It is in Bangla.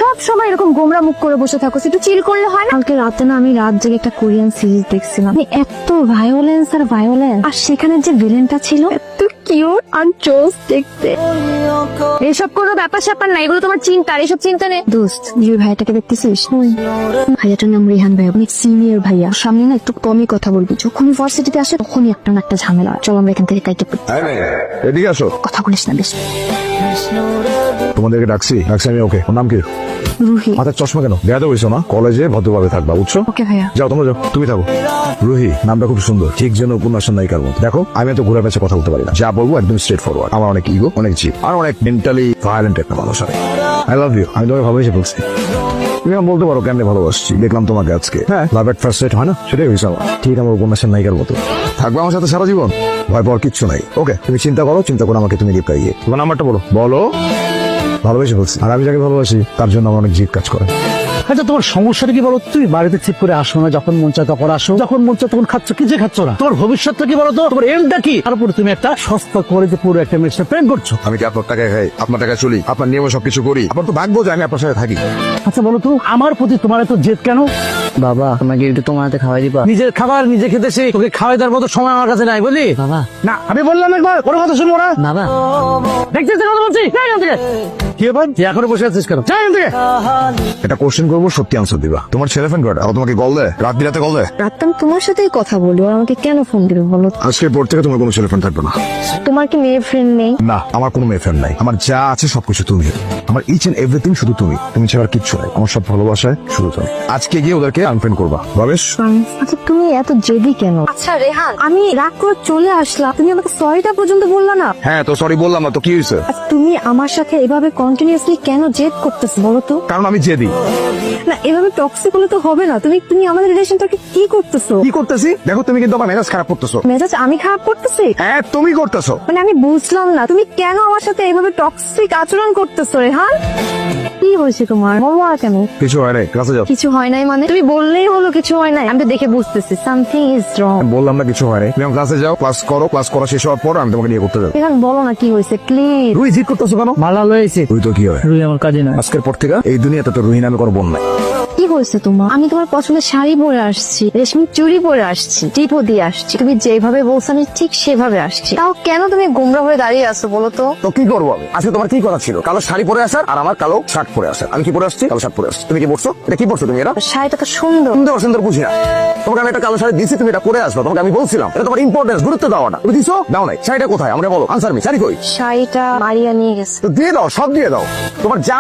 সব সময় এরকম গোমরা মুখ করে বসে থাকো, একটু চিল করলে হয় না? কালকে রাতে না আমি রাত জেগে একটা কোরিয়ান সিরিজ দেখছিলাম, এত ভায়োলেন্স আর ভায়োলেন্স, আর সেখানে যে ভিলেনটা ছিল এত কিউট আর জোস দেখতে। এসব কোনো ব্যাপার স্যাপার না, এগুলো তোমার চিন্তা, এসব চিন্তা নেই। দোস্ত যে ভাইয়াটাকে দেখতেছিস, ভাইয়াটার নাম রিহান ভাইয়া, অনেক সিনিয়র ভাইয়া। সামনে না একটু কমই কথা বলবি, যখন ইউনিভার্সিটিতে আসে তখনই একটা না একটা ঝামেলা। চলো আমরা এখান থেকে কাইটে পড়ি। এদিকে আসো। কথা বলিস না বেশ। তোমাদেরকে ডাকছি আমি। ওকে, ওর নাম কি? রুহি। মাথার চশমা কেন? বেয়াদব হইছো না? কলেজে ভদ্রভাবে থাকবা, বুঝছো? ওকে ভাইয়া। যাও তোমরা যাও, তুমি থাকো। রুহি নামটা খুব সুন্দর, ঠিক যেন উপন্যাসের নায়িকার মতো। দেখো আমি এত ঘুরে পেছে কথা বলতে পারি না, যা বলবো একদম স্ট্রেট ফরওয়ার্ড। আমার অনেক ইগো, অনেক জিপ, আর অনেক মেন্টালি ভায়োলেন্ট একটা মানুষ। I love you. আমি তোমাকে ভালোবেসে বলছি। তুমি বলতে পারো কেন ভালোবাসছি, দেখলাম তোমাকে আজকে। হ্যাঁ, লাভ এট ফার্স্ট সাইট হয় না, সেটাই হয়েছে আমার। ঠিক আমার উপন্যাসের নায়িকার মতো থাকবে আমার সাথে সারা জীবন, ভয় পাওয়ার কিচ্ছু নাই। ওকে, তুমি চিন্তা করো আমাকে তুমি রিপ্লাই। তোমার নাম্বারটা বলো। বলো। ভালোবেসে বলছি, আর আমি যাকে ভালোবাসি তার জন্য আমার অনেক জিদ কাজ করে। আচ্ছা তোমার সমস্যাটা কি বলো? তুমি বাড়িতে ঠিক করে আসো না, যখন মন চায় তখন আসো, যখন মন চায় তখন খাচ্ছ, কি যে খাচ্ছ না। তোমার ভবিষ্যৎটা কি বলো তো? তোমার এমটা কি? তারপরে তুমি একটা সস্তা করে যে পুরো একটা মেয়ের সাথে প্রেম করছো। আমি কি আপনার টাকায় খাই, আপনার টাকায় চলি, আপনার নিয়মে সবকিছু করি? আপনার তো ভাগ্য যে আমি আপনার সাথে থাকি। আচ্ছা বলো তো, আমার প্রতি তোমার এত জেদ কেন? বাবা আমাকে একটু তোমার হাতে খাওয়াই দিবা? নিজের খাবার নিজে খেতে শিখ, তোকে খাওয়াই দেওয়ার মতো সময় আমার কাছে নাই, বুঝলি? বাবা না, আমি বললাম একবার, কোনো কথা শুনবো না। বাবা দেখছিস তো কথা বলছি? যাই এখান থেকে। কি ব্যাপার, তুই এখনো বসে আছিস কেন? যাই এখান থেকে। এটা কোশ্চেন করবো, সত্যি আনসার দিবা। তোমার ছেলে ফোন করে তোমাকে কল দেয়? রাত বিরাতে কল দেয়? রাত আমি তোমার সাথেই কথা বলি, আর আমাকে কেন ফোন দিবে বলো? আজকের পর থেকে তোমার কোনো ছেলে ফোন থাকবে না। তোমার কি মেয়ে ফ্রেন্ড নেই? না, আমার কোনো মেয়ে ফ্রেন্ড নাই। আমার যা আছে সবকিছু তুমি। আমার ইচ এন্ড এভরিথিং শুধু তুমি। তুমি ছাড়া আর কিচ্ছু নাই। আমার সব ভালোবাসায় শুধু তুমি। আজকে গিয়ে ওদেরকে আনফ্রেন্ড করবা, ভাবেশ? আচ্ছা তুমি এত জেদি কেন? আচ্ছা রেহান, আমি রাগ করে চলে আসলাম, তুমি আমাকে সরিটা পর্যন্ত বললা না। হ্যাঁ, তো সরি বললাম না তো কি হয়েছে? আচ্ছা, তুমি আমার সাথে এভাবে কন্টিনিউয়াসলি কেন জেদ করতেছো বলো তো? কারণ আমি জেদি। না, এভাবে টক্সিক হলে তো হবে না। তুমি আমাদের রিলেশনটাকে কি করতেছো? কি করতেছি? দেখো তুমি কিন্তু আমার মেজাজ খারাপ করতেছো। মেজাজ আমি খারাপ করতেছি? হ্যাঁ, তুমি করতেছো। মানে আমি বুঝলাম না, তুমি কেন আমার সাথে এভাবে টক্সিক আচরণ করতেছো রেহান? কি হয়েছে তোমার? বলো আর কেন? কিছু হয় নাই, ক্লাসে যাও। কিছু হয় নাই মানে? তুমি বললেই হলো কিছু হয় নাই? আমি তো দেখে বুঝতেছি সামথিং ইজ রং। বললাম না কিছু হয় নাই। তুমি ক্লাসে যাও, ক্লাস করো, ক্লাস করা শেষ হওয়ার পর আমি তোমাকে নিয়ে করতে যাবো। রেহান বলো না কি হয়েছে প্লিজ। রুহি জিদ করতেছো কেন? মালা লয়েছে। রুহি তো কি হয়? রুই আমার কাজে নয়। আজকের পর থেকে এই দুনিয়াতে তো রুহি নামে কোনো বোন নাই। কি হয়েছে তোমার? আমি তোমার পছন্দের শাড়ি পরে আসছি, রেশমি চুড়ি পরে আসছি, টিপও দিয়ে আসছি, তুমি যেভাবে বলছো আমি ঠিক সেভাবে আসছি, তাও কেন তুমি গোমরা হয়ে দাঁড়িয়ে আছো বলো তো? তো কি করবো আমি? আজকে তোমার কি করা ছিল? কালো শাড়ি পরে আসার, আর আমার কালো শার্ট পরে আসার। আমি কি পরে আসছি? কালো শার্ট পরে আসছি। তুমি কি পরছো? এটা কি পরছো তুমি? এটা শাড়িটা তো সুন্দর। সুন্দর অসুন্দর বুঝি না। তোমাকে আমি একটা কালো শাড়ি দিয়েছি, তুমি এটা পরে আসবে। তোমাকে আমি বলছিলাম এটা তোমার ইম্পর্টেন্স, গুরুত্ব দাও না। তুমি দিছো? দাও নাই। শাড়িটা কোথায়? আমরা বলো, আনসার মি। শাড়ি কই? শাড়িটা মারিয়া নিয়ে গেছে। তো দিয়ে দাও, সব দিয়ে দাও। তোমার যা